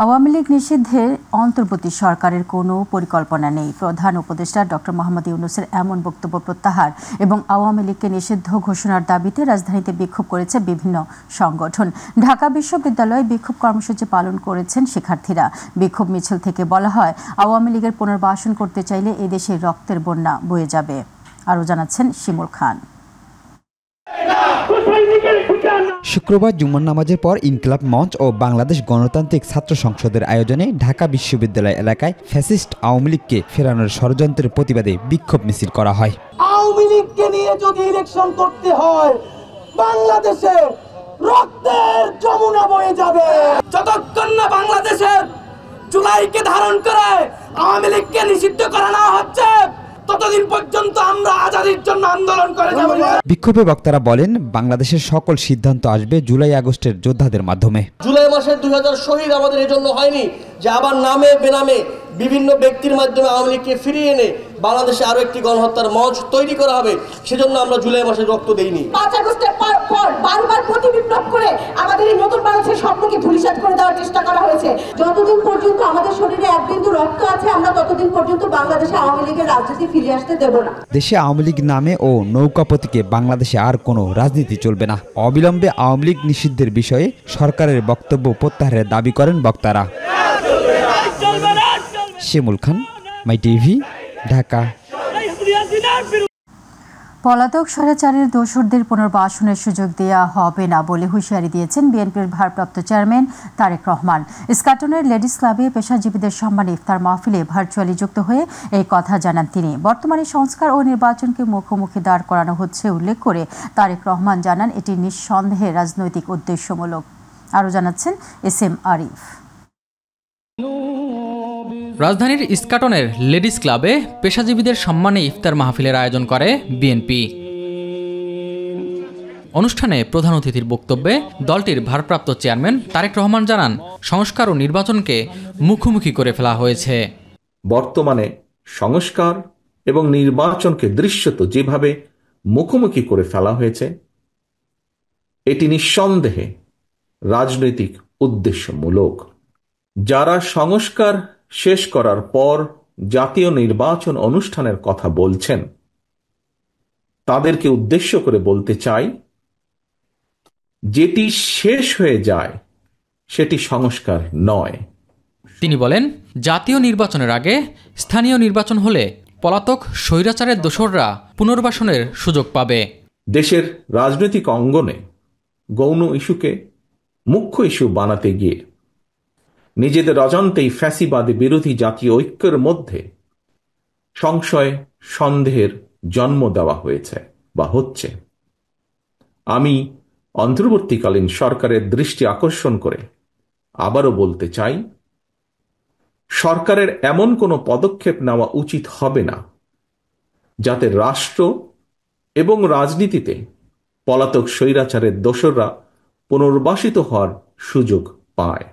আওয়ামী লীগ নিষিদ্ধের অন্তর্বর্তী সরকারের কোনো পরিকল্পনা নেই। প্রধান উপদেষ্টা ডক্টর মোহাম্মদ ইউনূসের এমন বক্তব্য প্রত্যাহার এবং আওয়ামী লীগকে নিষিদ্ধ ঘোষণার দাবিতে রাজধানীতে বিক্ষোভ করেছে বিভিন্ন সংগঠন। ঢাকা বিশ্ববিদ্যালয়ে বিক্ষোভ কর্মসূচি পালন করেছেন শিক্ষার্থীরা। বিক্ষোভ মিছিল থেকে বলা হয়, আওয়ামী লীগের পুনর্বাসন করতে চাইলে এদেশে রক্তের বন্যা বয়ে যাবে। আরও জানাচ্ছেন শিমুল খান। শুক্রবার জুমার নামাজের পর ইনকিলাব মঞ্চ ও বাংলাদেশ গণতান্ত্রিক ছাত্র সংসদের আয়োজনে ঢাকা বিশ্ববিদ্যালয় এলাকায় ফ্যাসিস্ট আওয়ামী লীগকে ফেরানোর ষড়যন্ত্রের প্রতিবাদে বিক্ষোভ মিছিল করা হয়। আওয়ামী লীগকে নিয়ে যদি ইলেকশন করতে হয়, বাংলাদেশে রক্তের যমুনা বয়ে যাবে। যতক্ষণ না বাংলাদেশের জুলাইকে ধারণ করে আওয়ামী লীগকে নিষিদ্ধ করা না হচ্ছে, ততদিন পর্যন্ত আমরা আজাদির জন্য আন্দোলন করে যাব। বিক্ষোভে বক্তারা বলেন, বাংলাদেশের সকল সিদ্ধান্ত আসবে জুলাই আগস্টের যোদ্ধাদের মাধ্যমে। জুলাই মাসের 2000 শহীদ আমাদের এজন্য হয়নি যে আবার নামে বেনামে বিভিন্ন ব্যক্তির মাধ্যমে আওয়ামী লীগকে ফিরিয়ে এনে বাংলাদেশে আরো একটি গণহত্যার মঞ্চ তৈরি করা হবে। সেজন্য আমরা জুলাই মাসে রক্ত দেইনি। 5 আগস্টের পর বারবার প্রতিবিপ্লব করে আমাদের এই নতুন বাংলাদেশের স্বপ্নকে ধূলিসাৎ করে দেওয়ার চেষ্টা করা হয়েছে। যতদিন পর্যন্ত আমাদের শরীরে এক বিন্দু রক্ত আছে, আমরা ততদিন পর্যন্ত বাংলাদেশে আওয়ামী লীগের রাজনীতি ফিরে আসতে দেব না। দেশে আওয়ামী লীগ নামে ও নৌকা প্রতীকে বাংলাদেশে আর কোনো রাজনীতি চলবে না। অবিলম্বে আওয়ামী লীগ নিষিদ্ধের বিষয়ে সরকারের বক্তব্য প্রত্যাহারের দাবি করেন বক্তারা। শিমুল খান, মাই টিভি, ঢাকা। পলাতক স্বৈরাচারের দোসরদের পুনর্বাসনের সুযোগ দেওয়া হবে না বলে হুঁশিয়ারি দিয়েছেন বিএনপির ভারপ্রাপ্ত চেয়ারম্যান তারেক রহমান। ইস্কাটনের লেডিস ক্লাবে পেশাজীবীদের সম্মানে ইফতার মাহফিলে ভার্চুয়ালি যুক্ত হয়ে এই কথা জানান তিনি। বর্তমানে সংস্কার ও নির্বাচনকে মুখোমুখি দাঁড় করানো হচ্ছে উল্লেখ করে তারেক রহমান জানান, এটি নিঃসন্দেহে রাজনৈতিক উদ্দেশ্যমূলক। আরও জানাচ্ছেন এসএম আরিফ। রাজধানীর ইস্কাটনের লেডিস ক্লাবে পেশাজীবীদের সম্মানে ইফতার মাহফিলের আয়োজন করে বিএনপি। অনুষ্ঠানে প্রধান অতিথির বক্তব্যে দলটির ভারপ্রাপ্ত চেয়ারম্যান তারেক রহমান জানান, সংস্কার ও নির্বাচনকে মুখোমুখি করে ফেলা হয়েছে। বর্তমানে সংস্কার এবং নির্বাচনকে দৃশ্যত যেভাবে মুখোমুখি করে ফেলা হয়েছে, এটি নিঃসন্দেহে রাজনৈতিক উদ্দেশ্যমূলক। যারা সংস্কার শেষ করার পর জাতীয় নির্বাচন অনুষ্ঠানের কথা বলছেন, তাদেরকে উদ্দেশ্য করে বলতে চাই, যেটি শেষ হয়ে যায় সেটি সংস্কার নয়। তিনি বলেন, জাতীয় নির্বাচনের আগে স্থানীয় নির্বাচন হলে পলাতক স্বৈরাচারের দোসররা পুনর্বাসনের সুযোগ পাবে। দেশের রাজনৈতিক অঙ্গনে গৌণ ইস্যুকে মুখ্য ইস্যু বানাতে গিয়ে নিজেদের অজান্তেই ফ্যাসিবাদী বিরোধী জাতীয় ঐক্যের মধ্যে সংশয় সন্দেহের জন্ম দেওয়া হয়েছে বা হচ্ছে। আমি অন্তর্বর্তীকালীন সরকারের দৃষ্টি আকর্ষণ করে আবারও বলতে চাই, সরকারের এমন কোনো পদক্ষেপ নেওয়া উচিত হবে না যাতে রাষ্ট্র এবং রাজনীতিতে পলাতক স্বৈরাচারের দোসররা পুনর্বাসিত হওয়ার সুযোগ পায়।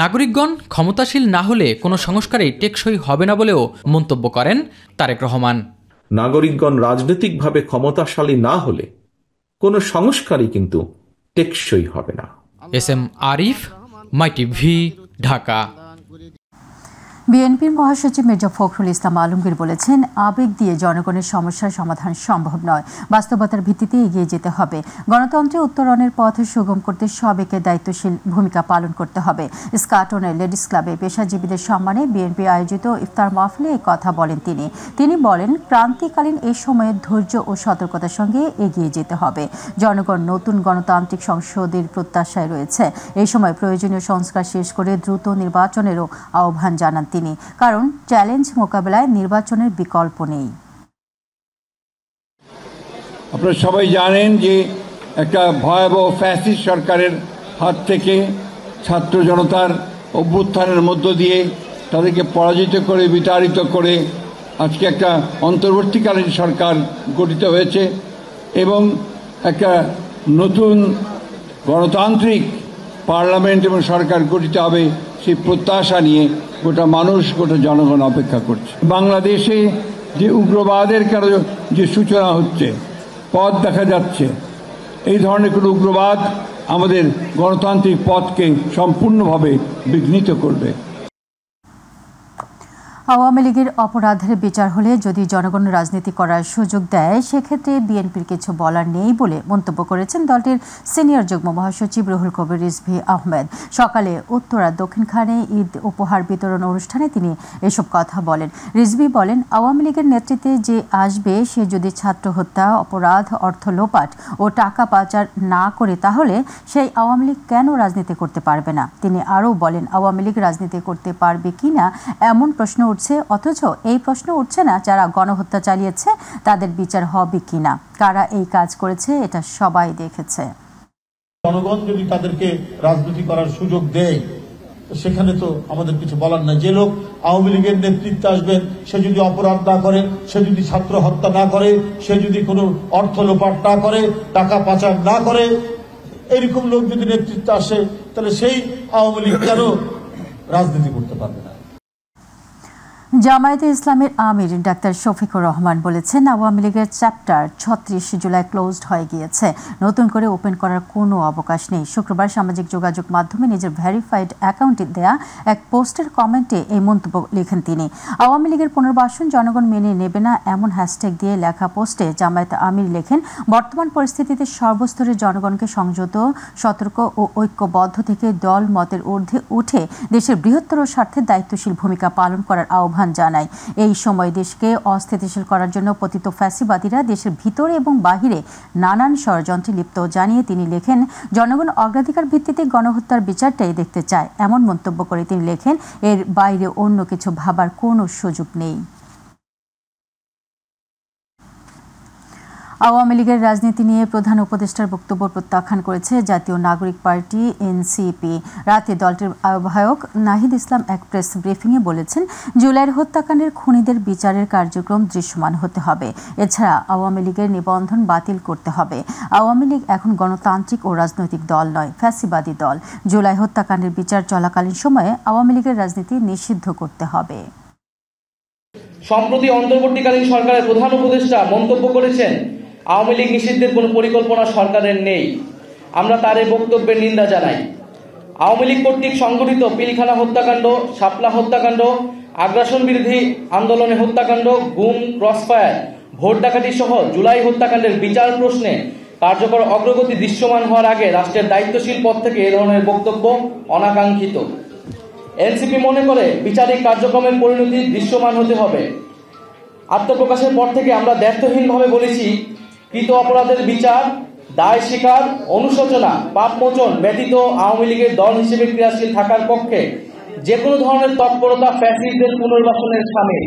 নাগরিকগণ ক্ষমতাশীল না হলে কোনো সংস্কারই টেকসই হবে না বলেও মন্তব্য করেন তারেক রহমান। নাগরিকগণ রাজনৈতিকভাবে ক্ষমতাশালী না হলে কোনো সংস্কারই কিন্তু টেকসই হবে না। এসএম আরিফ, মাই টিভি, ঢাকা। বিএনপির মহাসচিব মির্জা ফখরুল ইসলাম আলমগীর বলেছেন, আবেগ দিয়ে জনগণের সমস্যার সমাধান সম্ভব নয়, বাস্তবতার ভিত্তিতে এগিয়ে যেতে হবে। গণতন্ত্রে উত্তরণের পথ সুগম করতে সবাইকে দায়িত্বশীল ভূমিকা পালন করতে হবে। ইস্কাটনের লেডিস ক্লাবে পেশাজীবীদের সম্মানে বিএনপি আয়োজিত ইফতার মাহফিলে এই কথা বলেন তিনি বলেন, ক্রান্তিকালীন এই সময়ে ধৈর্য ও সতর্কতার সঙ্গে এগিয়ে যেতে হবে। জনগণ নতুন গণতান্ত্রিক সংসদের প্রত্যাশায় রয়েছে। এই সময় প্রয়োজনীয় সংস্কার শেষ করে দ্রুত নির্বাচনেরও আহ্বান জানান তিনি, কারণ চ্যালেঞ্জ মোকাবেলায় নির্বাচনের বিকল্প নেই। আপনারা সবাই জানেন যে একটা ভয়াবহ ফ্যাসিস্ট সরকারের হাত থেকে ছাত্র জনতার অভ্যুত্থানের মধ্য দিয়ে তাদেরকে পরাজিত করে বিতাড়িত করে আজকে একটা অন্তর্বর্তীকালীন সরকার গঠিত হয়েছে এবং একটা নতুন গণতান্ত্রিক পার্লামেন্ট এবং সরকার গঠিত হবে, সেই প্রত্যাশা নিয়ে গোটা মানুষ, গোটা জনগণ অপেক্ষা করছে। বাংলাদেশে যে উগ্রবাদের যে সূচনা হচ্ছে, পথ দেখা যাচ্ছে, এই ধরনের কোনো উগ্রবাদ আমাদের গণতান্ত্রিক পথকে সম্পূর্ণভাবে বিঘ্নিত করবে। আওয়ামী লীগের অপরাধের বিচার হলে যদি জনগণ রাজনীতি করার সুযোগ দেয় সেক্ষেত্রে বিএনপির কিছু বলার নেই বলে মন্তব্য করেছেন দলটির সিনিয়র যুগ্ম মহাসচিব রুহুল কবির রিজভী আহমেদ। সকালে উত্তরা দক্ষিণখানে ঈদ উপহার বিতরণ অনুষ্ঠানে তিনি এসব কথা বলেন। রিজভী বলেন, আওয়ামী লীগের নেতৃত্বে যে আসবে সে যদি ছাত্র হত্যা, অপরাধ, অর্থ লোপাট ও টাকা পাচার না করে তাহলে সেই আওয়ামী লীগ কেন রাজনীতি করতে পারবে না। তিনি আরও বলেন, আওয়ামী লীগ রাজনীতি করতে পারবে কিনা এমন প্রশ্ন অথচ এই প্রশ্ন উঠছে না যারা গণহত্যা চালিয়েছে তাদের বিচার হবে কিনা, কারা এই কাজ করেছে এটা সবাই দেখেছে। জনগণ যদি তাদেরকে রাজনীতি করার সুযোগ দেয় সেখানে তো আমাদের কিছু বলার নাই। যে লোক আওয়ামী লীগের নেতৃত্বে আসবেন সে যদি অপরাধ না করে, সে যদি ছাত্র হত্যা না করে, সে যদি কোনো অর্থ লোপাট না করে, টাকা পাচার না করে, এরকম লোক যদি নেতৃত্বে আসে তাহলে সেই আওয়ামী লীগ কেন রাজনীতি করতে পারবে না। জামায়াতে ইসলামের আমির ডাক্তার শফিকুর রহমান বলেছেন, আওয়ামী লীগের চ্যাপ্টার 36 জুলাই ক্লোজড হয়ে গিয়েছে, নতুন করে ওপেন করার কোনো অবকাশ নেই। শুক্রবার সামাজিক যোগাযোগ মাধ্যমে নিজের ভেরিফাইড অ্যাকাউন্টে দেয়া এক পোস্টের কমেন্টে এই মন্তব্য লিখেন তিনি। আওয়ামী লীগের পুনর্বাসন জনগণ মেনে নেবে না এমন হ্যাশট্যাগ দিয়ে লেখা পোস্টে জামায়াতে আমির লেখেন, বর্তমান পরিস্থিতিতে সর্বস্তরের জনগণকে সংযত, সতর্ক ও ঐক্যবদ্ধ থেকে দল মতের ঊর্ধ্বে উঠে দেশের বৃহত্তর স্বার্থে দায়িত্বশীল ভূমিকা পালন করার আহ্বান জানায়। এই সময় দেশকে অস্থিতিশীল করার জন্য পতিত ফ্যাসিবাদীরা দেশের ভিতরে এবং বাহিরে নানান ষড়যন্ত্রে লিপ্ত জানিয়ে তিনি লেখেন, জনগণ অগ্রাধিকার ভিত্তিতে গণহত্যার বিচারটাই দেখতে চায়। এমন মন্তব্য করে তিনি লেখেন, এর বাইরে অন্য কিছু ভাবার কোনো সুযোগ নেই। আওয়ামী লীগের রাজনীতি নিয়ে প্রধান উপদেষ্টার বক্তব্য প্রত্যাখ্যান করেছে জাতীয় নাগরিক পার্টি এনসিপি। রাতে দলটির আহ্বায়ক নাহিদ ইসলাম এক প্রেস ব্রিফিংয়ে বলেছেন, জুলাইয়ের হত্যাকাণ্ডের খুনিদের বিচারের কার্যক্রম দৃশ্যমান হতে হবে। এছাড়া আওয়ামী লীগের নিবন্ধন বাতিল করতে হবে। আওয়ামী লীগ এখন গণতান্ত্রিক ও রাজনৈতিক দল নয়, ফ্যাসিবাদী দল। জুলাই হত্যাকাণ্ডের বিচার চলাকালীন সময়ে আওয়ামী লীগের রাজনীতি নিষিদ্ধ করতে হবে। সম্প্রতি অন্তর্বর্তীকালীন সরকারের প্রধান উপদেষ্টা মন্তব্য করেছেন, আওয়ামী লীগ নিষিদ্ধের কোনো পরিকল্পনা সরকারের নেই। আমরা তার এই বক্তব্যের নিন্দা জানাই। আওয়ামী লীগ কর্তৃক সংগঠিত পিলখানা হত্যাকাণ্ড, শাপলা হত্যাকাণ্ড, আগ্রাসন বিরোধী আন্দোলনে হত্যাকাণ্ড, গুম, ক্রসফায়ার, ভোট ডাকাতি সহ জুলাই হত্যাকাণ্ডের বিচার প্রশ্নে কার্যকর অগ্রগতি দৃশ্যমান হওয়ার আগে রাষ্ট্রের দায়িত্বশীল পদ থেকে এ ধরনের বক্তব্য অনাকাঙ্ক্ষিত। এনসিপি মনে করে বিচারিক কার্যক্রমের পরিণতি দৃশ্যমান হতে হবে। আত্মপ্রকাশের পর থেকে আমরা দ্ব্যর্থহীনভাবে বলেছি, কৃত অপরাধের বিচার, দায় স্বীকার, অনুশোচনা, পাপ মোচন ব্যতীত আওয়ামী লীগের দল হিসেবে ক্রিয়াশীল থাকার পক্ষে যে কোনো ধরনের তৎপরতা ফ্যাসিস্টদের পুনর্বাসনের সামিল।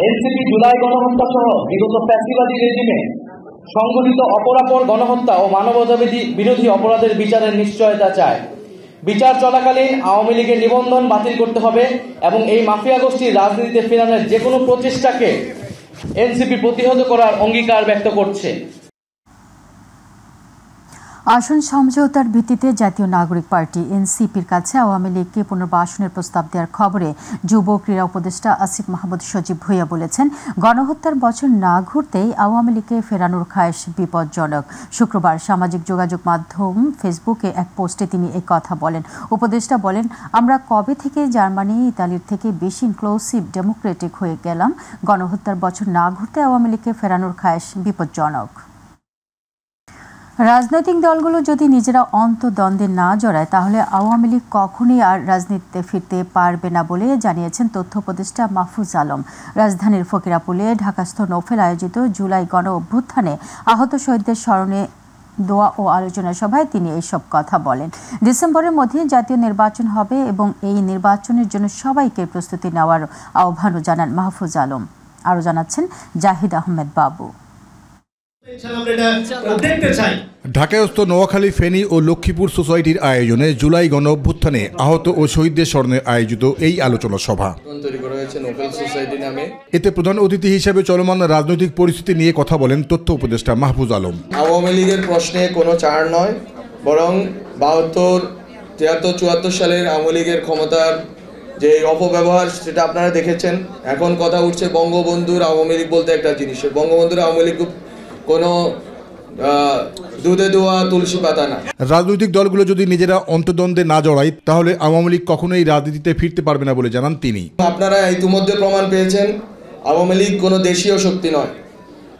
এনসিপি জুলাই গণহত্যা সহ বিগত ফ্যাসিবাদী রেজিমে সংঘটিত অপরাপর গণহত্যা ও মানবতা বিরোধী অপরাধের বিচারের নিশ্চয়তা চায়। বিচার চলাকালীন আওয়ামী লীগের নিবন্ধন বাতিল করতে হবে এবং এই মাফিয়া গোষ্ঠীর রাজনীতিতে ফেরানোর যে কোনো প্রচেষ্টাকে এনসিপি প্রতিহত করার অঙ্গীকার ব্যক্ত করছে। আসন সমঝোতার ভিত্তিতে জাতীয় নাগরিক পার্টি এনসিপির কাছে আওয়ামী লীগকে পুনর্বাসনের প্রস্তাব দেওয়ার খবরে যুব ক্রীড়া উপদেষ্টা আসিফ মাহমুদ সজীব ভুঁইয়া বলেছেন, গণহত্যার বছর না ঘুরতেই আওয়ামী লীগকে ফেরানোর খায়েশ বিপজ্জনক। শুক্রবার সামাজিক যোগাযোগ মাধ্যম ফেসবুকে এক পোস্টে তিনি এই কথা বলেন। উপদেষ্টা বলেন, আমরা কবে থেকে জার্মানি, ইতালির থেকে বেশি ইনক্লুসিভ ডেমোক্রেটিক হয়ে গেলাম। গণহত্যার বছর না ঘুরতে আওয়ামী লীগকে ফেরানোর খায়েশ বিপজ্জনক। রাজনৈতিক দলগুলো যদি নিজেরা অন্তর্দ্বন্দ্বে না জড়ায় তাহলে আওয়ামী লীগ কখনোই আর রাজনীতিতে ফিরতে পারবে না বলে জানিয়েছেন তথ্য উপদেষ্টা মাহফুজ আলম। রাজধানীর ফকিরাপুলে ঢাকাস্থ নৌফেল আয়োজিত জুলাই গণ অভ্যুত্থানে আহত শহীদদের স্মরণে দোয়া ও আলোচনা সভায় তিনি এইসব কথা বলেন। ডিসেম্বরের মধ্যে জাতীয় নির্বাচন হবে এবং এই নির্বাচনের জন্য সবাইকে প্রস্তুতি নেওয়ার আহ্বানও জানান মাহফুজ আলম। আরও জানাচ্ছেন জাহিদ আহমেদ বাবু। ঢাকায়স্থ নোয়াখালী, ফেনী ও লক্ষ্মীপুর সোসাইটির আয়োজনে জুলাই গণ অভ্যুত্থানে আহত ও শহীদদের স্মরণে আয়োজিত এই আলোচনা সভা। এতে প্রধান অতিথি হিসেবে চলমান রাজনৈতিক পরিস্থিতি নিয়ে কথা বলেন তথ্য উপদেষ্টা মাহফুজ আলম। আওয়ামী লীগের প্রশ্নে কোনো ছাড় নয়, বরং 72, 73, 74 সালের আওয়ামী লীগের ক্ষমতার যে অপব্যবহার সেটা আপনারা দেখেছেন। এখন কথা উঠছে বঙ্গবন্ধুর আওয়ামী লীগ বলতে একটা জিনিস, বঙ্গবন্ধুর আওয়ামী লীগ কোনো দুধে দোয়া তুলসী পাতা না। রাজনৈতিক দলগুলো যদি নিজেরা অন্তর্দ্বন্দ্বে না জড়ায় তাহলে আওয়ামী লীগ কখনোই রাজনীতিতে ফিরতে পারবে না বলে জানান তিনি। আপনারা ইতিমধ্যে প্রমাণ পেয়েছেন আওয়ামী লীগ কোনো দেশীয় শক্তি নয়,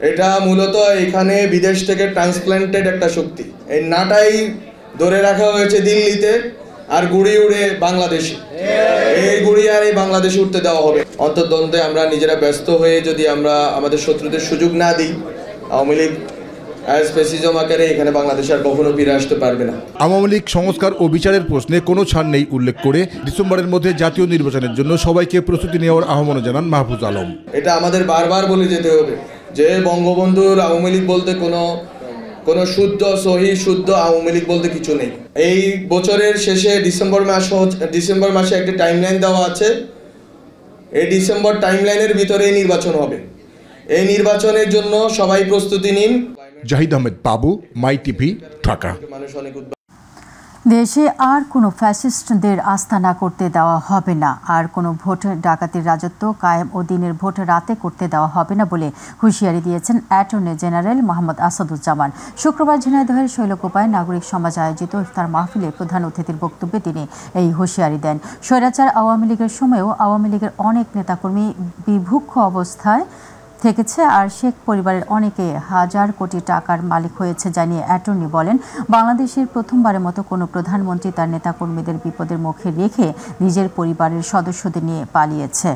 এটা মূলত এখানে বিদেশ থেকে ট্রান্সপ্ল্যান্টেড একটা শক্তি। এই নাটাই ধরে রাখা হয়েছে দিল্লিতে আর গুড়ি উড়ে বাংলাদেশে, এই গুড়ি আর এই বাংলাদেশে উঠতে দেওয়া হবে। অন্তর্দ্বন্দ্বে আমরা নিজেরা ব্যস্ত হয়ে যদি আমরা আমাদের শত্রুদের সুযোগ না দিই, আওয়ামী লীগ ফ্যাসিজম আকারে এখানে বাংলাদেশ আর কখনো ফিরে আসতে পারবে না। আওয়ামী লীগ সংস্কার ও বিচারের প্রশ্নে কোনো ছাড় নেই উল্লেখ করে ডিসেম্বরের মধ্যে জাতীয় নির্বাচনের জন্য সবাইকে প্রস্তুতি নেওয়ার আহ্বান জানান মাহফুজ আলম। এটা আমাদের বারবার বলে যেতে হবে যে বঙ্গবন্ধুর আওয়ামী লীগ বলতে কোনো শুদ্ধ সহি শুদ্ধ আওয়ামী লীগ বলতে কিছু নেই। এই বছরের শেষে ডিসেম্বর মাসে একটা টাইমলাইন দেওয়া আছে। এই ডিসেম্বর টাইমলাইনের ভিতরেই নির্বাচন হবে। এই নির্বাচনের জন্য সবাই প্রস্তুতি নিন। জাহিদ আহমেদ বাবু, মাই টিভি, ঢাকা। দেশে আর কোনো ফ্যাসিস্টদের আস্তানা করতে দেওয়া হবে না, আর কোনো ভোট ডাকাতির রাজত্ব কায়েম ও দিনের ভোট রাতে করতে দেওয়া হবে না বলে হুঁশিয়ারি দিয়েছেন অ্যাটর্নি জেনারেল মোহাম্মদ আসাদুজ্জামান। শুক্রবার ঝিনাইদহের শৈলকুপায় নাগরিক সমাজ আয়োজিত ইফতার মাহফিলে প্রধান অতিথির বক্তব্যে তিনি এই হুঁশিয়ারি দেন। স্বৈরাচার আওয়ামী লীগের সময়েও আওয়ামী লীগের অনেক নেতাকর্মী বিভক্ষ অবস্থায় থেকেছে, আর শেখ পরিবারের অনেকে হাজার কোটি টাকার মালিক হয়েছে জানিয়ে অ্যাটর্নি বলেন, বাংলাদেশের প্রথমবারের মতো কোনো প্রধানমন্ত্রী তার নেতাকর্মীদের বিপদের মুখে রেখে নিজের পরিবারের সদস্যদের নিয়ে পালিয়েছে।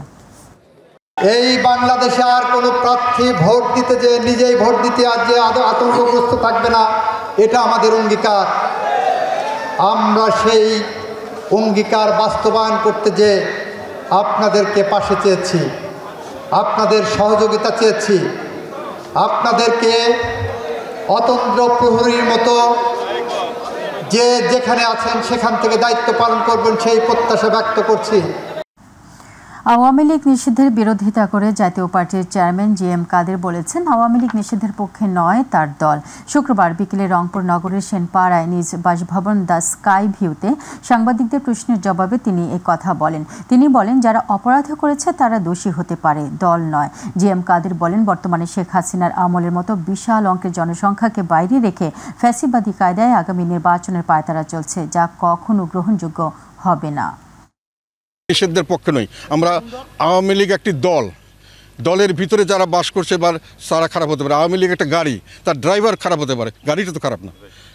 এই বাংলাদেশে আর কোনো প্রার্থী ভোট দিতে যে নিজেই ভোট দিতে আজ যে আতঙ্কগ্রস্ত থাকবে না, এটা আমাদের অঙ্গীকার। আমরা সেই অঙ্গীকার বাস্তবায়ন করতে যে আপনাদেরকে পাশে চেয়েছি, আপনাদের সহযোগিতা চেয়েছি, আপনাদেরকে অতন্ত্র প্রহরীর মতো যে যেখানে আছেন সেখান থেকে দায়িত্ব পালন করবেন সেই প্রত্যাশা ব্যক্ত করছি। আওয়ামী লীগ নিষিদ্ধের বিরোধিতা করে জাতীয় পার্টির চেয়ারম্যান জিএম কাদের বলেছেন, আওয়ামী লীগ নিষিদ্ধের পক্ষে নয় তার দল। শুক্রবার বিকেলে রংপুর নগরের সেনপাড়ায় নিজ বাসভবন দ্য স্কাই ভিউতে সাংবাদিকদের প্রশ্নের জবাবে তিনি এই কথা বলেন। তিনি বলেন, যারা অপরাধ করেছে তারা দোষী হতে পারে, দল নয়। জিএম কাদের বলেন, বর্তমানে শেখ হাসিনার আমলের মতো বিশাল অঙ্কের জনসংখ্যাকে বাইরে রেখে ফ্যাসিবাদী কায়দায় আগামী নির্বাচনের পায়তারা চলছে, যা কখনো গ্রহণযোগ্য হবে না। নিষেধের পক্ষে নই আমরা। আওয়ামী লীগ একটি দলের ভিতরে যারা বাস করছে বা তারা খারাপ হতে পারে। আওয়ামী লীগ একটা গাড়ি, তার ড্রাইভার খারাপ হতে পারে, গাড়িটা তো খারাপ না।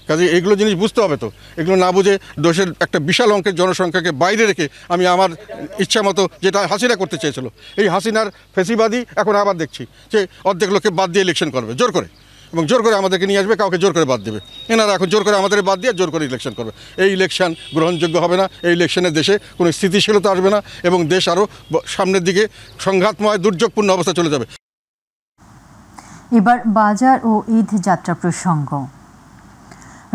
কাজে এগুলো জিনিস বুঝতে হবে। তো এগুলো না বুঝে দেশের একটা বিশাল অঙ্কের জনসংখ্যাকে বাইরে রেখে আমি আমার ইচ্ছা মতো যেটা হাসিনা করতে চেয়েছিল, এই হাসিনার ফ্যাসিবাদী এখন আবার দেখছি যে অর্ধেক লোককে বাদ দিয়ে ইলেকশন করবে জোর করে, এবং জোর করে আমাদেরকে নিয়ে আসবে, কাউকে জোর করে বাদ দেবে। এনারা এখন জোর করে আমাদের বাদ দিয়ে জোর করে ইলেকশন করবে। এই ইলেকশন গ্রহণযোগ্য হবে না। এই ইলেকশনে দেশে কোনো স্থিতিশীলতা আসবে না এবং দেশ আরও সামনের দিকে সংঘাতময় দুর্যোগপূর্ণ অবস্থা চলে যাবে। এবার বাজার ও ঈদ যাত্রা প্রসঙ্গ।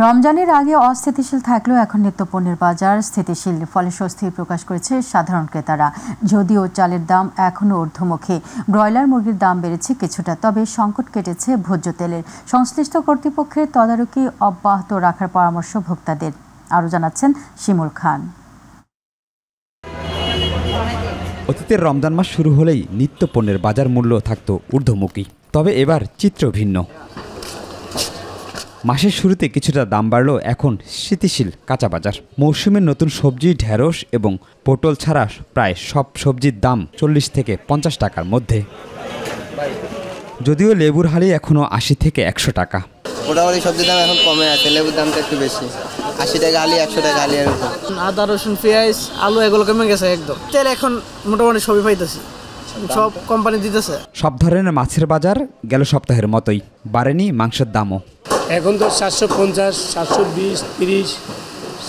রমজানের আগে অস্থিতিশীল থাকলেও এখন নিত্যপণ্যের বাজার স্থিতিশীল, ফলে স্বস্তি প্রকাশ করেছে সাধারণ ক্রেতারা। যদিও চালের দাম এখনও ঊর্ধ্বমুখী, ব্রয়লার মুরগির দাম বেড়েছে কিছুটা, তবে সংকট কেটেছে ভোজ্য তেলের। সংশ্লিষ্ট কর্তৃপক্ষের তদারকি অব্যাহত রাখার পরামর্শ ভোক্তাদের। আরও জানাচ্ছেন শিমুল খান। অতীতের রমজান মাস শুরু হলেই নিত্যপণ্যের বাজার মূল্য থাকত ঊর্ধ্বমুখী, তবে এবার চিত্র ভিন্ন। মাসের শুরুতে কিছুটা দাম বাড়লেও এখন স্থিতিশীল কাঁচা বাজার। মৌসুমের নতুন সবজি ঢেঁড়স এবং পটল ছাড়া প্রায় সব সবজির দাম 40 থেকে 50 টাকার মধ্যে। যদিও লেবুর হালি এখনও 80 থেকে 100 টাকা। মোটামুটি সবজির দাম এখন কমে আছে, লেবুর দামটা একটু বেশি, 80 টাকা হালি, 100 টাকা হালি। আদা, রসুন, পেঁয়াজ, আলু এগুলো কমে গেছে একদম। তেল এখন মোটামুটি সবই পাইতেছি, সব কোম্পানি দিতেছে। সব ধরনের মাছের বাজার গেল সপ্তাহের মতোই, বাড়েনি মাংসের দামও। এখন তো 750, 720, 30,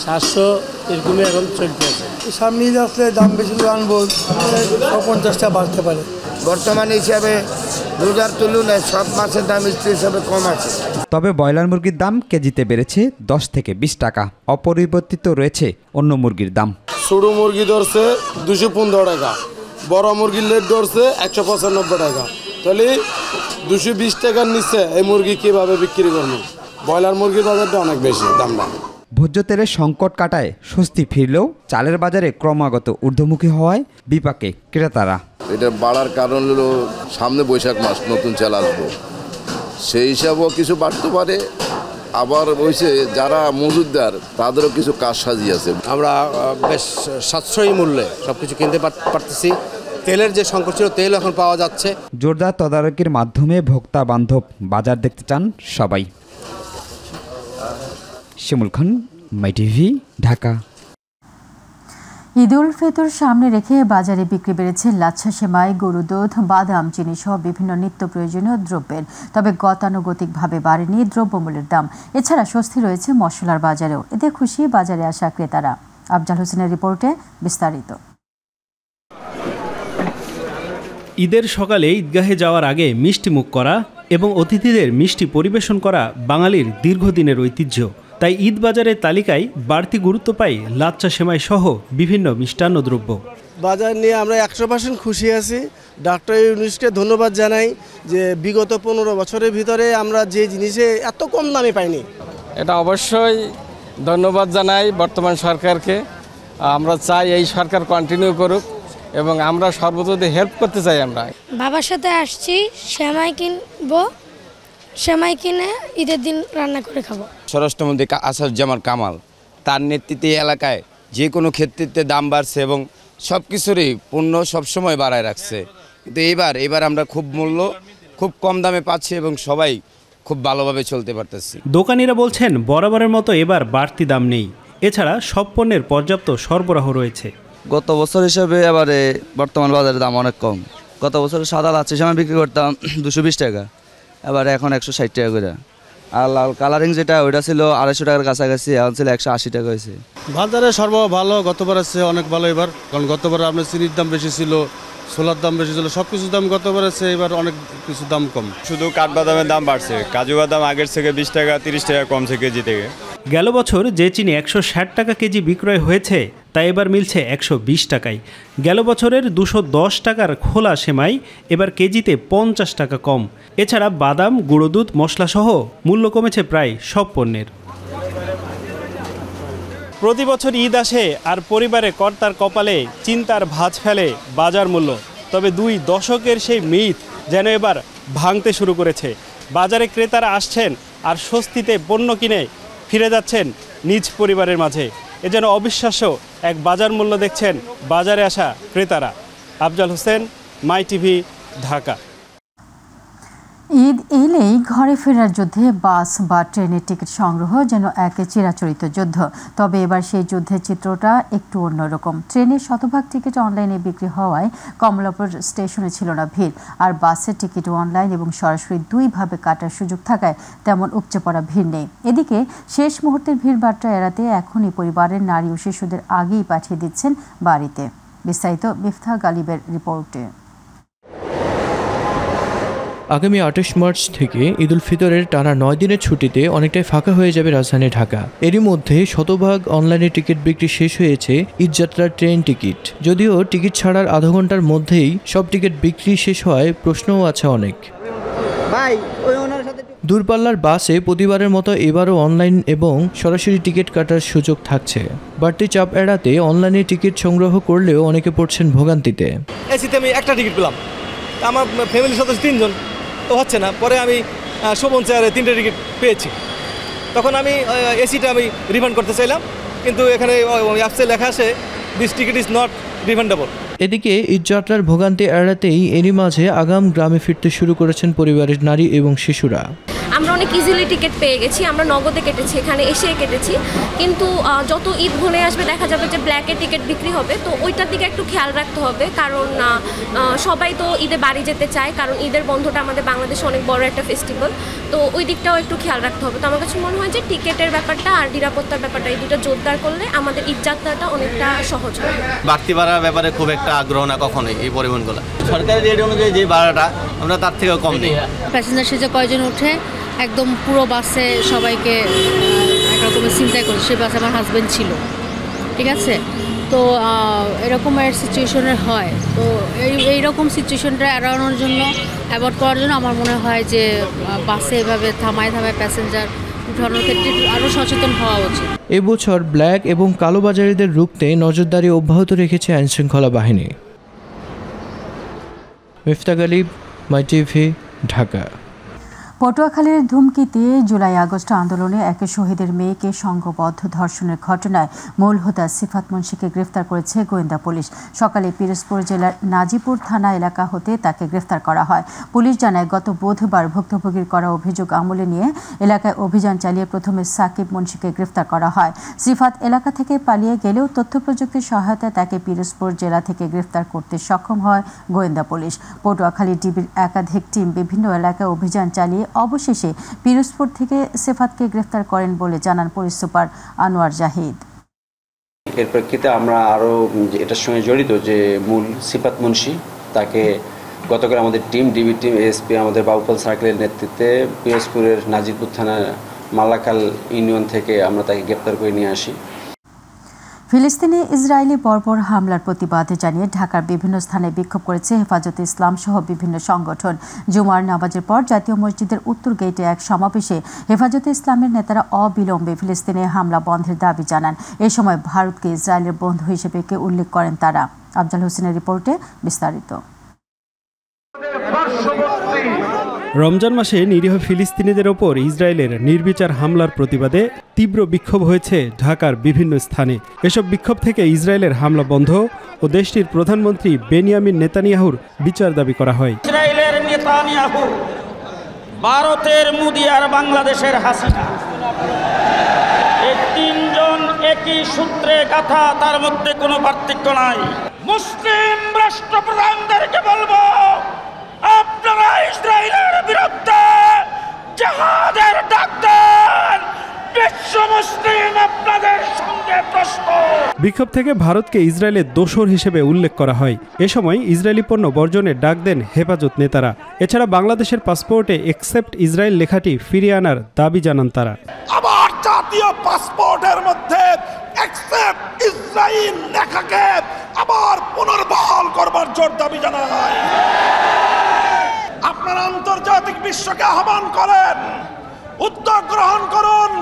700 এরকমই এখন চলতে আছে। সামনে আসলে দাম বেশি আনবো, 50টা বাড়তে পারে। বর্তমান হিসাবে রোজার তুলনায় সব মাছের দাম হিসাবে কম আছে। তবে ব্রয়লার মুরগির দাম কেজিতে বেড়েছে 10 থেকে 20 টাকা। অপরিবর্তিত রয়েছে অন্য মুরগির দাম। ছোট মুরগি ধরছে 215 টাকা, বড় মুরগির লেট ধরছে 195 টাকা। তাহলে 220 টাকার নিচে এই মুরগি কিভাবে বিক্রি করবো? ব্রয়লার মুরগির বাজারটা অনেক বেশি দামটা। ভোজ্য তেলের সংকট কাটায় স্বস্তি ফিরলেও চালের বাজারে ক্রমাগত ঊর্ধ্বমুখী হওয়ায় বিপাকে ক্রেতারা। এটা বাড়ার কারণ হলো সামনে বৈশাখ মাস, নতুন চাল আসবো, সেই হিসাবেও কিছু বাড়তে পারে, আবার হয়েছে যারা মজুদদার তাদেরও কিছু কাজ সাজিয়েছে। আমরা বেশ সাশ্রয়ী মূল্যে সব কিছু কিনতে পারতেছি। তেলের যে সংকট ছিল তেল এখন পাওয়া যাচ্ছে। জোরদার তদারকির মাধ্যমে ভোক্তা বান্ধব বাজার দেখতে চান সবাই। শিমুল খান, মাই টিভি, ঢাকা। ঈদ উল ফিতর সামনে রেখে বাজারে বিক্রি বেড়েছে লাচ্ছা সেমাই, গরুর দুধ, বাদাম, চিনি সহ বিভিন্ন নিত্য প্রয়োজনীয় দ্রব্যের। তবে গতানুগতিকভাবে বাড়েনি দ্রব্যমূল্যের দাম। এছাড়া স্বস্তি রয়েছে মশলার বাজারেও। এতে খুশি বাজারে আসা ক্রেতারা। আফজাল হোসেনের রিপোর্টে বিস্তারিত। ঈদের সকালে ঈদগাহে যাওয়ার আগে মিষ্টি মুখ করা এবং অতিথিদের মিষ্টি পরিবেশন করা বাঙালির দীর্ঘদিনের ঐতিহ্য। তাই ঈদ বাজারের তালিকায় বাড়তি গুরুত্ব পায় লাচ্ছা সেমাই সহ বিভিন্ন মিষ্টান্ন দ্রব্য। বাজার নিয়ে আমরা 100% খুশি আছি। ডাক্তার ইউনুসকে ধন্যবাদ জানাই যে বিগত 15 বছরের ভিতরে আমরা যে জিনিসে এত কম দামে পাইনি। এটা অবশ্যই ধন্যবাদ জানাই বর্তমান সরকারকে। আমরা চাই এই সরকার কন্টিনিউ করুক এবং আমরা সর্বতোদি হেল্প করতে চাই। আমরা বাবার সাথে আসছি, সেমাই কিনবো, সেমাই কিনে ঈদের দিন রান্না করে খাবো। স্বরাষ্ট্রমন্ত্রী আসাদুজ্জামান কামাল তার নেতৃত্বে এলাকায় যে কোনো ক্ষেত্রে দাম বাড়ছে এবং সব কিছুরই পণ্য সবসময় বাড়ায় রাখছে। কিন্তু এইবার আমরা খুব কম দামে পাচ্ছি এবং সবাই খুব ভালোভাবে চলতে পারতেছি। দোকানিরা বলছেন বরাবরের মতো এবার বাড়তি দাম নেই। এছাড়া সব পণ্যের পর্যাপ্ত সরবরাহ রয়েছে। গত বছর হিসাবে এবারে বর্তমান বাজারের দাম অনেক কম। গত বছর সাদা লাচ্ছি সেমাই বিক্রি করতাম 220 টাকা, এবার এখন 160 টাকা করে। আর লাল কালারিং যেটা ওইটা ছিল 250 টাকার কাছাকাছি, এখন ছিল 180 টাকা হয়েছে। বাজারে সরবরাহ ভালো, গতবার আছে অনেক ভালো এবার। কারণ গতবার আপনার চিনির দাম বেশি ছিল, ছোলার দাম বেশি ছিল, সব কিছুর দাম গতবার আছে, এবার অনেক কিছু দাম কম। শুধু কাঠবাদামের দাম বাড়ছে, কাজু বাদাম আগের থেকে 20 টাকা 30 টাকা কমছে কেজি থেকে। গেল বছর যে চিনি 160 টাকা কেজি বিক্রয় হয়েছে তা এবার মিলছে 120 টাকায়। গেল বছরের 210 টাকার খোলা সেমাই এবার কেজিতে 50 টাকা কম। এছাড়া বাদাম, গুঁড়ো দুধ, মশলা সহ মূল্য কমেছে প্রায় সব পণ্যের। প্রতি বছর ঈদ আসে আর পরিবারে কর্তার কপালে চিন্তার ভাঁজ ফেলে বাজার মূল্য। তবে 2 দশকের সেই মিথ যেন এবার ভাঙতে শুরু করেছে। বাজারে ক্রেতারা আসছেন আর স্বস্তিতে পণ্য কিনে ফিরে যাচ্ছেন নিজ পরিবারের মাঝে। এ যেন অবিশ্বাস্য এক বাজার মূল্য দেখছেন বাজারে আসা ক্রেতারা। আফজাল হোসেন, মাই টিভি, ঢাকা। ঈদ এলেই ঘরে ফেরার যুদ্ধে বাস বা ট্রেনের টিকিট সংগ্রহ যেন এক চিরাচরিত যুদ্ধ। তবে এবার সেই যুদ্ধের চিত্রটা একটু অন্যরকম। ট্রেনের শতভাগ টিকিট অনলাইনে বিক্রি হওয়ায় কমলাপুর স্টেশনে ছিল না ভিড়। আর বাসের টিকিটও অনলাইন এবং সরাসরি 2 ভাবে কাটার সুযোগ থাকায় তেমন উপচে পড়া ভিড় নেই। এদিকে শেষ মুহূর্তের ভিড় বার্তা এড়াতে এখনই পরিবারের নারী ও শিশুদের আগেই পাঠিয়ে দিচ্ছেন বাড়িতে। বিস্তারিত মিফতাহ গালিবের রিপোর্টে। আগামী 28 মার্চ থেকে ঈদ উল ফিতরের টানা 9 দিনের ছুটিতে অনেকটাই ফাঁকা হয়ে যাবে রাজধানী ঢাকা। এরই মধ্যে শতভাগ অনলাইনে টিকিট বিক্রি শেষ হয়েছে ঈদযাত্রার ট্রেন টিকিট। যদিও টিকিট ছাড়ার আধা ঘন্টার মধ্যেই সব টিকিট বিক্রি শেষ হওয়ায় প্রশ্নও আছে অনেক। দূরপাল্লার বাসে প্রতিবারের মতো এবারও অনলাইন এবং সরাসরি টিকিট কাটার সুযোগ থাকছে। বাড়তি চাপ এড়াতে অনলাইনে টিকিট সংগ্রহ করলেও অনেকে পড়ছেন ভোগান্তিতে। এসিতে আমি একটা টিকিট পেলাম, আমার ফ্যামিলির সদস্য 3 জন, তো হচ্ছে না। পরে আমি শোভন চেয়ারে 3টে টিকিট পেয়েছি। তখন আমি এসিটা আমি রিফান্ড করতে চাইলাম, কিন্তু এখানে অ্যাপসে লেখা আসে this ticket is not refundable. এদিকে ঈদযাত্রার ভোগান্তি এড়াতেই এরই মাঝে আগাম গ্রামে ফিরতে শুরু করেছেন পরিবারের নারী এবং শিশুরা। আমরা অনেক ইজিলি টিকিট পেয়ে গেছি, আমরা নগদে কেটেছি, এখানে এসে কেটেছি। কিন্তু যত ঈদ ঘনিয়ে আসবে দেখা যাবে যে ব্ল্যাকের টিকিট বিক্রি হবে, তো ওইটার দিকে একটু খেয়াল রাখতে হবে। কারণ সবাই তো ঈদে বাড়ি যেতে চায়, কারণ ঈদের বন্ধটা আমাদের বাংলাদেশে অনেক বড় একটা ফেস্টিভ্যাল, তো ওই দিকটাও একটু খেয়াল রাখতে হবে। তো আমার কাছে মনে হয় যে টিকিটের ব্যাপারটা আর নিরাপত্তার ব্যাপারটা এই দুটো জোরদার করলে আমাদের ঈদযাত্রাটা অনেকটা সহজ হবে। বাড়তি ভাড়ার ব্যাপারে খুব একটা আগ্রহ না কখনোই এই পরিবহনগুলো। সরকারি রেট অনুযায়ী যে ভাড়াটা আমরা তার থেকেও কম দিই। প্যাসেঞ্জার সেজে কয়জন উঠে একদম পুরো বাসে সবাইকে একরকমের চিন্তাই করি। সেই বাসে আমার হাজব্যান্ড ছিল, ঠিক আছে। তো এরকমের সিচুয়েশনের হয়, তো এইরকম সিচুয়েশনটা এড়ানোর জন্য, অ্যাভয়েড করার জন্য আমার মনে হয় যে বাসে এভাবে থামায় প্যাসেঞ্জার উঠানোর ক্ষেত্রে আরও সচেতন হওয়া উচিত। এবছর ব্ল্যাক এবং কালোবাজারিদের রুখতে নজরদারি অব্যাহত রেখেছে আইনশৃঙ্খলা বাহিনী। মিফতাহ গালিব, মাই টিভি, ঢাকা। পটুয়াখালীর ধুমকিতে জুলাই আগস্ট আন্দোলনে এক শহীদের মেয়েকে সংঘবদ্ধ ধর্ষণের ঘটনায় মূল হোতা সিফাত মুন্সিকে গ্রেফতার করেছে গোয়েন্দা পুলিশ। সকালে পিরোজপুর জেলার নাজিপুর থানা এলাকা হতে তাকে গ্রেফতার করা হয়। পুলিশ জানায়, গত বুধবার ভুক্তভোগীর করা অভিযোগ আমলে নিয়ে এলাকায় অভিযান চালিয়ে প্রথমে সাকিব মুন্সিকে গ্রেফতার করা হয়। সিফাত এলাকা থেকে পালিয়ে গেলেও তথ্য প্রযুক্তির সহায়তায় তাকে পিরোজপুর জেলা থেকে গ্রেফতার করতে সক্ষম হয় গোয়েন্দা পুলিশ। পটুয়াখালী ডিবির একাধিক টিম বিভিন্ন এলাকায় অভিযান চালিয়ে অবশেষে পিরোজপুর থেকে সিফাতকে গ্রেফতার করেন বলে জানান পুলিশ সুপার আনোয়ার জাহিদ। এর প্রেক্ষিতে আমরা আরও এটার সঙ্গে জড়িত যে মূল সিফাত মুন্সি, তাকে গতকাল আমাদের টিম ডিবি টিম এএসপি আমাদের বাউফল সার্কেলের নেতৃত্বে পিরোজপুরের নাজিরপুর থানার মালাকাল ইউনিয়ন থেকে আমরা তাকে গ্রেপ্তার করে নিয়ে আসি। ফিলিস্তিনে ইসরায়েলি বর্বর হামলার প্রতিবাদে জানিয়ে ঢাকার বিভিন্ন স্থানে বিক্ষোভ করেছে হেফাজতে ইসলাম সহ বিভিন্ন সংগঠন। জুমার নামাজের পর জাতীয় মসজিদের উত্তর গেটে এক সমাবেশে হেফাজতে ইসলামের নেতারা অবিলম্বে ফিলিস্তিনে হামলা বন্ধের দাবি জানান। এ সময় ভারতকে ইসরায়েলের বন্ধু হিসেবে উল্লেখ করেন তারা। আফজাল হোসেনের রিপোর্টে বিস্তারিত। রমজান মাসে নিরীহ ফিলিস্তিনিদের ওপর ইসরায়েলের নির্বিচার হামলার প্রতিবাদে তীব্র বিক্ষোভ হয়েছে ঢাকার বিভিন্ন স্থানে। এসব বিক্ষোভ থেকে ইসরায়েলের হামলা বন্ধ ও দেশটির প্রধানমন্ত্রী বেনিয়ামিন নেতানিয়াহুর বিচার দাবি করা হয়। ইসরায়েলের নেতানিয়াহু, ভারতের মোদি আর বাংলাদেশের হাসিনা, এই তিনজন একই সূত্রে গাঁথা, তার মধ্যে কোনো পার্থক্য নাই। মুসলিম রাষ্ট্রপ্রধানদেরকে বলবো, আপনারা ইসরায়েলের বিরুদ্ধে জিহাদের ডাক দেন, বিশ্ব মুসলিম আপনাদের সঙ্গে প্রস্তুত। বিক্ষোভ থেকে ভারতকে ইসরায়েলের দোসর হিসেবে উল্লেখ করা হয়। এ সময় ইসরায়েলি পণ্য বর্জনের ডাক দেন হেফাজত নেতারা। এছাড়া বাংলাদেশের পাসপোর্টে এক্সেপ্ট ইসরায়েল লেখাটি ফিরিয়ে আনার দাবি জানান তারা। আবার জাতীয় পাসপোর্টের মধ্যে এক্সেপ্ট ইসরায়েল লেখাকে আবার পুনর্বহাল করবার জোর দাবি জানায়। আপনারা আন্তর্জাতিক বিশ্বকে আহ্বান করেন, উদ্যোগ গ্রহণ করুন।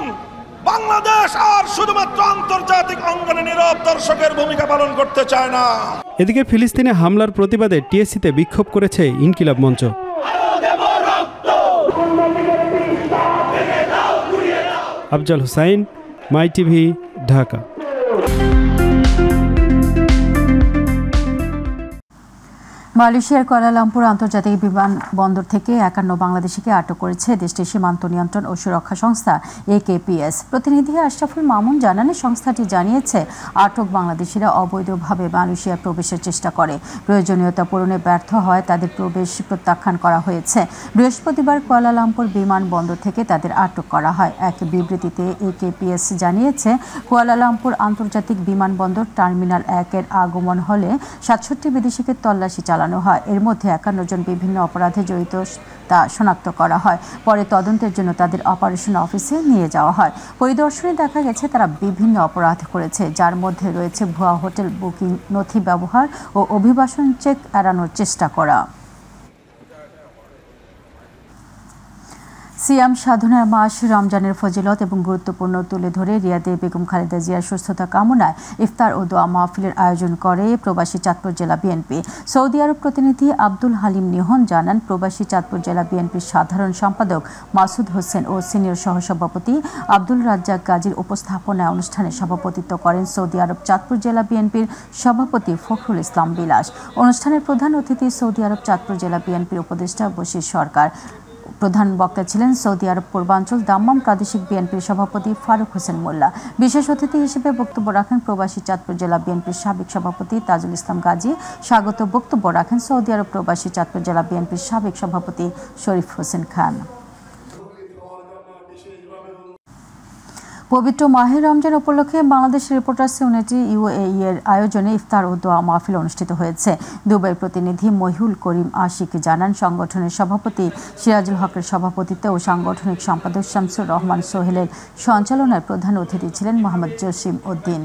বাংলাদেশ আর শুধুমাত্র আন্তর্জাতিক অঙ্গনে নীরব দর্শকের ভূমিকা পালন করতে চায় না। এদিকে ফিলিস্তিনে হামলার প্রতিবাদে টিএসসিতে বিক্ষোভ করেছে ইনকিলাব মঞ্চ। আফজাল হোসাইন, মাই টিভি, ঢাকা। মালয়েশিয়ার কুয়ালালামপুর আন্তর্জাতিক বিমানবন্দর থেকে 51 বাংলাদেশিকে আটক করেছে দেশটির সীমান্ত নিয়ন্ত্রণ ও সুরক্ষা সংস্থা AKPS। প্রতিনিধি আশরাফুল মামুন জানান, সংস্থাটি জানিয়েছে আটক বাংলাদেশিরা অবৈধভাবে মালয়েশিয়ায় প্রবেশের চেষ্টা করে। প্রয়োজনীয়তা পূরণে ব্যর্থ হয় তাদের প্রবেশ প্রত্যাখ্যান করা হয়েছে। বৃহস্পতিবার কুয়ালালামপুর বিমানবন্দর থেকে তাদের আটক করা হয়। এক বিবৃতিতে AKPS জানিয়েছে, কুয়ালালামপুর আন্তর্জাতিক বিমানবন্দর টার্মিনাল 1-এর আগমন হলে 67 বিদেশিকে তল্লাশি চালানো হয়। এর মধ্যে 51 জন বিভিন্ন অপরাধে জড়িত তা শনাক্ত করা হয়। পরে তদন্তের জন্য তাদের অপারেশন অফিসে নিয়ে যাওয়া হয়। পরিদর্শনে দেখা গেছে তারা বিভিন্ন অপরাধ করেছে, যার মধ্যে রয়েছে ভুয়া হোটেল বুকিং, নথি ব্যবহার ও অভিবাসন চেক এড়ানোর চেষ্টা করা। সিয়াম সাধনার মাস রমজানের ফজিলত এবং গুরুত্বপূর্ণ তুলে ধরে রিয়াদে বেগম খালেদা জিয়ার সুস্থতা কামনায় ইফতার ও দোয়া মাহফিলের আয়োজন করে প্রবাসী চাঁদপুর জেলা বিএনপি। সৌদি আরব প্রতিনিধি আব্দুল হালিম নিহন জানান, প্রবাসী চাঁদপুর জেলা বিএনপির সাধারণ সম্পাদক মাসুদ হোসেন ও সিনিয়র সহসভাপতি আব্দুল রাজ্জাক গাজীর উপস্থাপনায় অনুষ্ঠানে সভাপতিত্ব করেন সৌদি আরব চাঁদপুর জেলা বিএনপির সভাপতি ফখরুল ইসলাম বিলাস। অনুষ্ঠানের প্রধান অতিথি সৌদি আরব চাঁদপুর জেলা বিএনপির উপদেষ্টা বশির সরকার। প্রধান বক্তা ছিলেন সৌদি আরব পূর্বাঞ্চল দাম্মাম প্রাদেশিক বিএনপির সভাপতি ফারুক হোসেন মোল্লা। বিশেষ অতিথি হিসেবে বক্তব্য রাখেন প্রবাসী চাঁদপুর জেলা বিএনপির সাবেক সভাপতি তাজুল ইসলাম গাজী। স্বাগত বক্তব্য রাখেন সৌদি আরব প্রবাসী চাঁদপুর জেলা বিএনপির সাবেক সভাপতি শরীফ হোসেন খান। পবিত্র মাহে রমজান উপলক্ষে বাংলাদেশ রিপোর্টার্স ইউনিটি UAE এর আয়োজনে ইফতার ও দোয়া মাহফিল অনুষ্ঠিত হয়েছে। দুবাই প্রতিনিধি মহিউল করিম আশিক জানান, সংগঠনের সভাপতি সিরাজুল হকের সভাপতিত্বে ও সাংগঠনিক সম্পাদক শামসুর রহমান সোহেলের সঞ্চালনায় প্রধান অতিথি ছিলেন মোহাম্মদ জসিম উদ্দিন।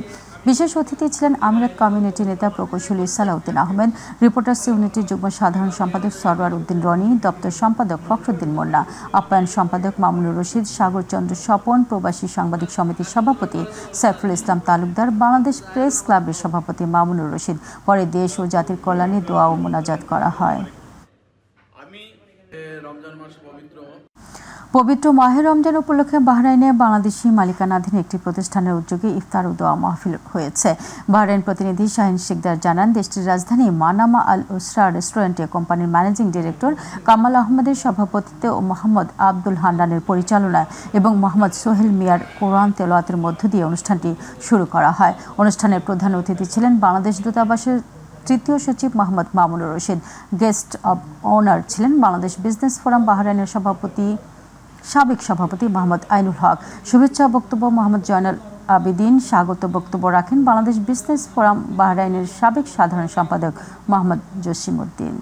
বিশেষ অতিথি ছিলেন আমিরাত কমিউনিটি নেতা প্রকৌশলী সালাউদ্দিন আহমেদ, রিপোর্টার্স ইউনিটির যুগ্ম সাধারণ সম্পাদক সরওয়ার উদ্দিন রনি, দপ্তর সম্পাদক ফখরুদ্দিন মোল্লা, আপ্যায়ন সম্পাদক মামুনুর রশিদ, সাগরচন্দ্র স্বপন, প্রবাসী সাংবাদিক সমিতির সভাপতি সাইফুল ইসলাম তালুকদার, বাংলাদেশ প্রেস ক্লাবের সভাপতি মামুনুর রশিদ। পরে দেশ ও জাতির কল্যাণে দোয়া ও মোনাজাত করা হয়। পবিত্র মাহে রমজান উপলক্ষে বাহরাইনে বাংলাদেশি মালিকানাধীন একটি প্রতিষ্ঠানের উদ্যোগে ইফতার ও দোয়া মাহফিল হয়েছে। বাহরাইন প্রতিনিধি শাহিন শিকদার জানান, দেশটির রাজধানী মানামা আল উসরা রেস্টুরেন্টে কোম্পানির ম্যানেজিং ডিরেক্টর কামাল আহমেদের সভাপতিত্বে ও মোহাম্মদ আব্দুল হান্নানের পরিচালনায় এবং মোহাম্মদ সোহেল মিয়ার কোরআন তেলাওয়াতের মধ্য দিয়ে অনুষ্ঠানটি শুরু করা হয়। অনুষ্ঠানের প্রধান অতিথি ছিলেন বাংলাদেশ দূতাবাসের তৃতীয় সচিব Mohammad Mamunur Rashid. Guest of honour ছিলেন বাংলাদেশ বিজনেস ফোরাম বাহরাইনের সাবেক সভাপতি মোহাম্মদ আইনুল হক। শুভেচ্ছা বক্তব্য মোহাম্মদ জয়নাল আবেদিন। স্বাগত বক্তব্য রাখেন বাংলাদেশ বিজনেস ফোরাম বাহরাইনের সাবেক সাধারণ সম্পাদক মোহাম্মদ জসিম উদ্দিন।